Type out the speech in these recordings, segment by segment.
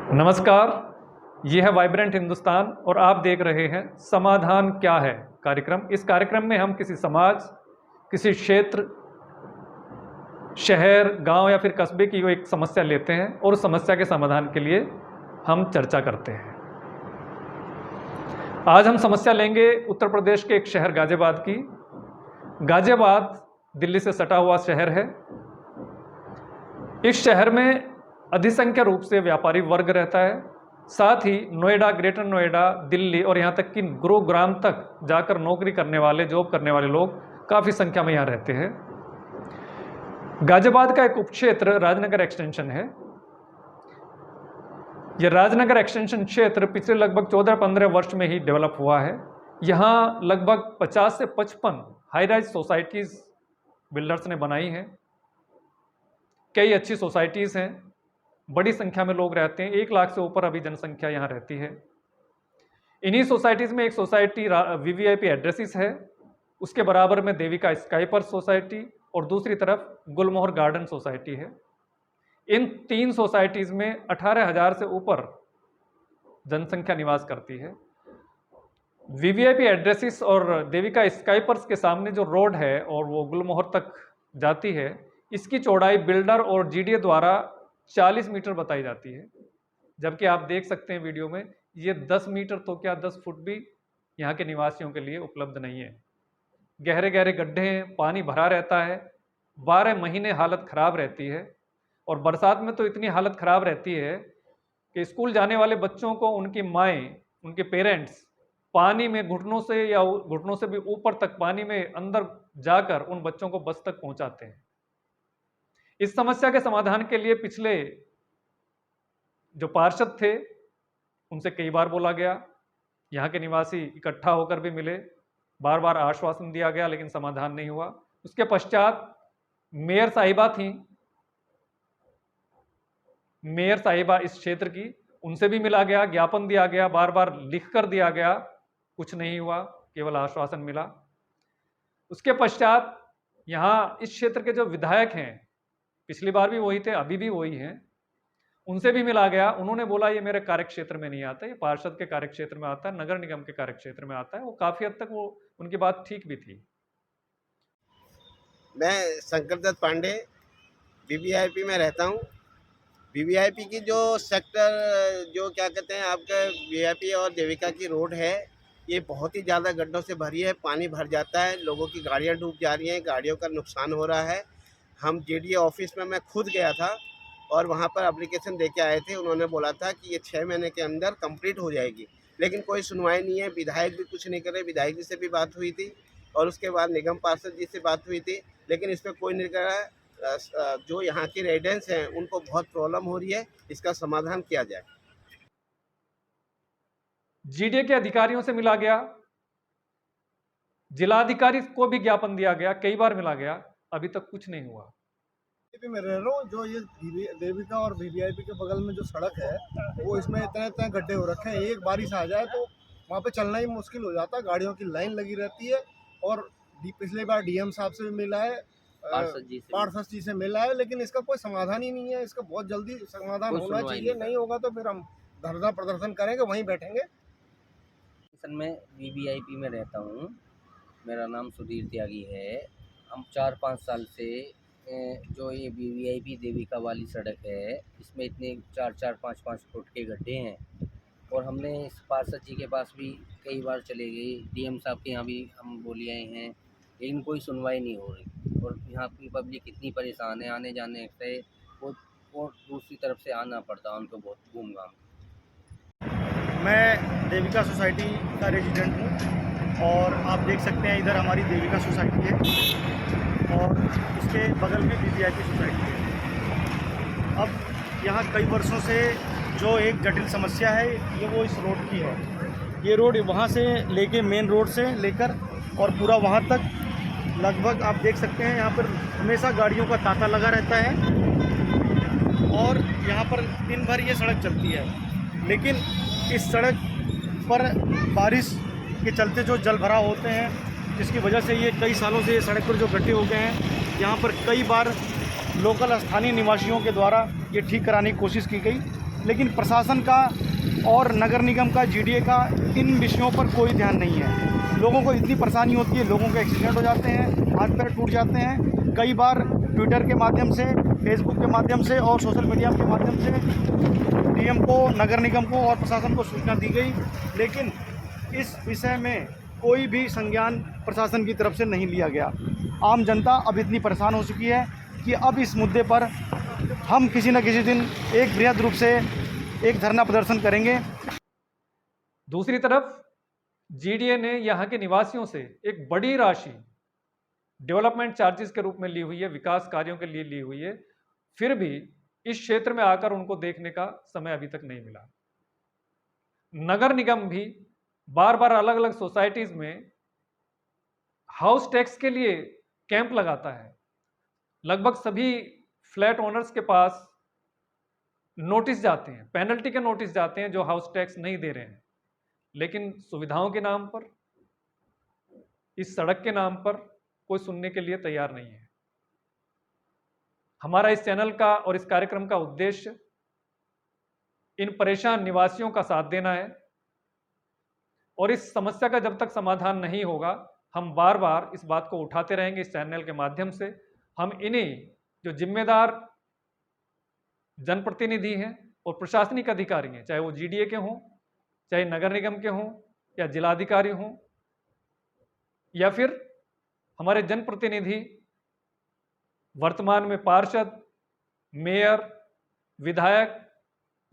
नमस्कार, ये है वाइब्रेंट हिंदुस्तान और आप देख रहे हैं समाधान क्या है कार्यक्रम। इस कार्यक्रम में हम किसी समाज, किसी क्षेत्र, शहर, गांव या फिर कस्बे की एक समस्या लेते हैं और उस समस्या के समाधान के लिए हम चर्चा करते हैं। आज हम समस्या लेंगे उत्तर प्रदेश के एक शहर गाजियाबाद की। गाजियाबाद दिल्ली से सटा हुआ शहर है। इस शहर में अधिसंख्य रूप से व्यापारी वर्ग रहता है। साथ ही नोएडा, ग्रेटर नोएडा, दिल्ली और यहाँ तक कि गुरुग्राम तक जाकर नौकरी करने वाले, जॉब करने वाले लोग काफ़ी संख्या में यहाँ रहते हैं। गाजियाबाद का एक उपक्षेत्र राजनगर एक्सटेंशन है। यह राजनगर एक्सटेंशन क्षेत्र पिछले लगभग 14-15 वर्ष में ही डेवलप हुआ है। यहाँ लगभग 50 से 55 हाई राइज सोसाइटीज़ बिल्डर्स ने बनाई हैं। कई अच्छी सोसाइटीज़ हैं, बड़ी संख्या में लोग रहते हैं। 1 लाख से ऊपर अभी जनसंख्या यहाँ रहती है। इन्हीं सोसाइटीज़ में एक सोसाइटी वीवीआईपी एड्रेसिस है, उसके बराबर में देविका स्काईपर सोसाइटी और दूसरी तरफ गुलमोहर गार्डन सोसाइटी है। इन 3 सोसाइटीज़ में 18,000 से ऊपर जनसंख्या निवास करती है। वीवीआईपी एड्रेसिस और देविका स्काईपर्स के सामने जो रोड है और वो गुलमोहर तक जाती है, इसकी चौड़ाई बिल्डर और जीडीए द्वारा 40 मीटर बताई जाती है, जबकि आप देख सकते हैं वीडियो में ये 10 मीटर तो क्या 10 फुट भी यहाँ के निवासियों के लिए उपलब्ध नहीं है। गहरे गहरे गड्ढे हैं, पानी भरा रहता है, 12 महीने हालत ख़राब रहती है। और बरसात में तो इतनी हालत ख़राब रहती है कि स्कूल जाने वाले बच्चों को उनकी माएँ, उनके पेरेंट्स पानी में घुटनों से या घुटनों से भी ऊपर तक पानी में अंदर जाकर उन बच्चों को बस तक पहुँचाते हैं। इस समस्या के समाधान के लिए पिछले जो पार्षद थे उनसे कई बार बोला गया, यहाँ के निवासी इकट्ठा होकर भी मिले, बार बार आश्वासन दिया गया, लेकिन समाधान नहीं हुआ। उसके पश्चात मेयर साहिबा थी, मेयर साहिबा इस क्षेत्र की, उनसे भी मिला गया, ज्ञापन दिया गया, बार बार लिख कर दिया गया, कुछ नहीं हुआ, केवल आश्वासन मिला। उसके पश्चात यहाँ इस क्षेत्र के जो विधायक हैं, पिछली बार भी वही थे, अभी भी वही हैं, उनसे भी मिला गया। उन्होंने बोला ये मेरे कार्यक्षेत्र में नहीं आता, ये पार्षद के कार्यक्षेत्र में आता है, नगर निगम के कार्यक्षेत्र में आता है। वो काफ़ी हद तक वो उनकी बात ठीक भी थी। मैं शंकर दत्त पांडे वीवीआईपी में रहता हूँ। वीवीआईपी की जो सेक्टर जो क्या कहते हैं आपका वीआईपी और देविका की रोड है, ये बहुत ही ज़्यादा गड्ढों से भरी है। पानी भर जाता है, लोगों की गाड़ियाँ डूब जा रही हैं, गाड़ियों का नुकसान हो रहा है। हम जेडीए ऑफिस में मैं खुद गया था और वहाँ पर एप्लीकेशन दे के आए थे। उन्होंने बोला था कि ये 6 महीने के अंदर कंप्लीट हो जाएगी, लेकिन कोई सुनवाई नहीं है। विधायक भी कुछ नहीं कर रहे। विधायक जी से भी बात हुई थी और उसके बाद निगम पार्षद जी से बात हुई थी, लेकिन इस पर कोई नहीं कर रहा है। जो यहाँ के रेजिडेंट्स हैं उनको बहुत प्रॉब्लम हो रही है, इसका समाधान किया जाए। जीडीए के अधिकारियों से मिला गया, जिलाधिकारी को भी ज्ञापन दिया गया, कई बार मिला गया, अभी तक कुछ नहीं हुआ। मैं रह रहा हूँ, जो ये देविका और वीवीआईपी के बगल में जो सड़क है, वो इसमें इतने गड्ढे हो रखे हैं। एक बारिश आ जाए तो वहाँ पे चलना ही मुश्किल हो जाता है, गाड़ियों की लाइन लगी रहती है। और पिछली बार डीएम साहब से भी मिला है, पार्षद जी से मिला है, लेकिन इसका कोई समाधान ही नहीं है। इसका बहुत जल्दी समाधान होना चाहिए, नहीं होगा तो फिर हम धरना प्रदर्शन करेंगे, वहीं बैठेंगे। मैं वीवीआईपी में रहता हूँ, मेरा नाम सुधीर त्यागी है। हम 4-5 साल से जो ये वीवीआईपी देविका वाली सड़क है, इसमें इतने 4-4, 5-5 फुट के गड्ढे हैं। और हमने इस पार्षद जी के पास भी कई बार चले गए, डीएम साहब के यहाँ भी हम बोले आए हैं, लेकिन कोई सुनवाई नहीं हो रही। और यहाँ की पब्लिक इतनी परेशान है, आने जाने से वो दूसरी तरफ से आना पड़ता है उनको, बहुत घूम घाम। मैं देविका सोसाइटी का रेजिडेंट हूँ और आप देख सकते हैं इधर हमारी देविका सोसाइटी है और इसके बगल में वीवीआईपी सोसाइटी है। अब यहाँ कई वर्षों से जो एक जटिल समस्या है, ये वो इस रोड की है। ये रोड वहाँ से लेके मेन रोड से लेकर और पूरा वहाँ तक लगभग आप देख सकते हैं, यहाँ पर हमेशा गाड़ियों का तांता लगा रहता है और यहाँ पर दिन भर ये सड़क चलती है। लेकिन इस सड़क पर बारिश के चलते जो जल भराव होते हैं, जिसकी वजह से ये कई सालों से ये सड़क पर जो गड्ढे हो गए हैं, यहाँ पर कई बार लोकल स्थानीय निवासियों के द्वारा ये ठीक कराने की कोशिश की गई, लेकिन प्रशासन का और नगर निगम का, जीडीए का इन विषयों पर कोई ध्यान नहीं है। लोगों को इतनी परेशानी होती है, लोगों के एक्सीडेंट हो जाते हैं, हाथ पैर टूट जाते हैं। कई बार ट्विटर के माध्यम से, फेसबुक के माध्यम से और सोशल मीडिया के माध्यम से डीएम को, नगर निगम को और प्रशासन को सूचना दी गई, लेकिन इस विषय में कोई भी संज्ञान प्रशासन की तरफ से नहीं लिया गया। आम जनता अब इतनी परेशान हो चुकी है कि अब इस मुद्दे पर हम किसी न किसी दिन एक बृहद रूप से एक धरना प्रदर्शन करेंगे। दूसरी तरफ जीडीए ने यहाँ के निवासियों से एक बड़ी राशि डेवलपमेंट चार्जेस के रूप में ली हुई है, विकास कार्यों के लिए ली हुई है। फिर भी इस क्षेत्र में आकर उनको देखने का समय अभी तक नहीं मिला। नगर निगम भी बार बार अलग अलग सोसाइटीज में हाउस टैक्स के लिए कैंप लगाता है। लगभग सभी फ्लैट ओनर्स के पास नोटिस जाते हैं, पेनल्टी के नोटिस जाते हैं जो हाउस टैक्स नहीं दे रहे हैं, लेकिन सुविधाओं के नाम पर, इस सड़क के नाम पर कोई सुनने के लिए तैयार नहीं है। हमारा इस चैनल का और इस कार्यक्रम का उद्देश्य इन परेशान निवासियों का साथ देना है, और इस समस्या का जब तक समाधान नहीं होगा हम बार बार इस बात को उठाते रहेंगे इस चैनल के माध्यम से। हम इन्हीं जो जिम्मेदार जनप्रतिनिधि हैं और प्रशासनिक अधिकारी हैं, चाहे वो जीडीए के हों, चाहे नगर निगम के हों, या जिलाधिकारी हों, या फिर हमारे जनप्रतिनिधि वर्तमान में पार्षद, मेयर, विधायक,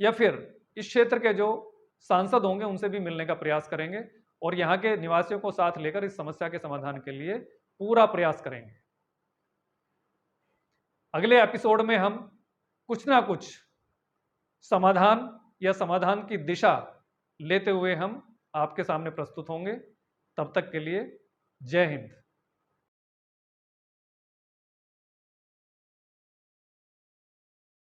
या फिर इस क्षेत्र के जो सांसद होंगे उनसे भी मिलने का प्रयास करेंगे और यहाँ के निवासियों को साथ लेकर इस समस्या के समाधान के लिए पूरा प्रयास करेंगे। अगले एपिसोड में हम कुछ ना कुछ समाधान या समाधान की दिशा लेते हुए हम आपके सामने प्रस्तुत होंगे। तब तक के लिए जय हिंद।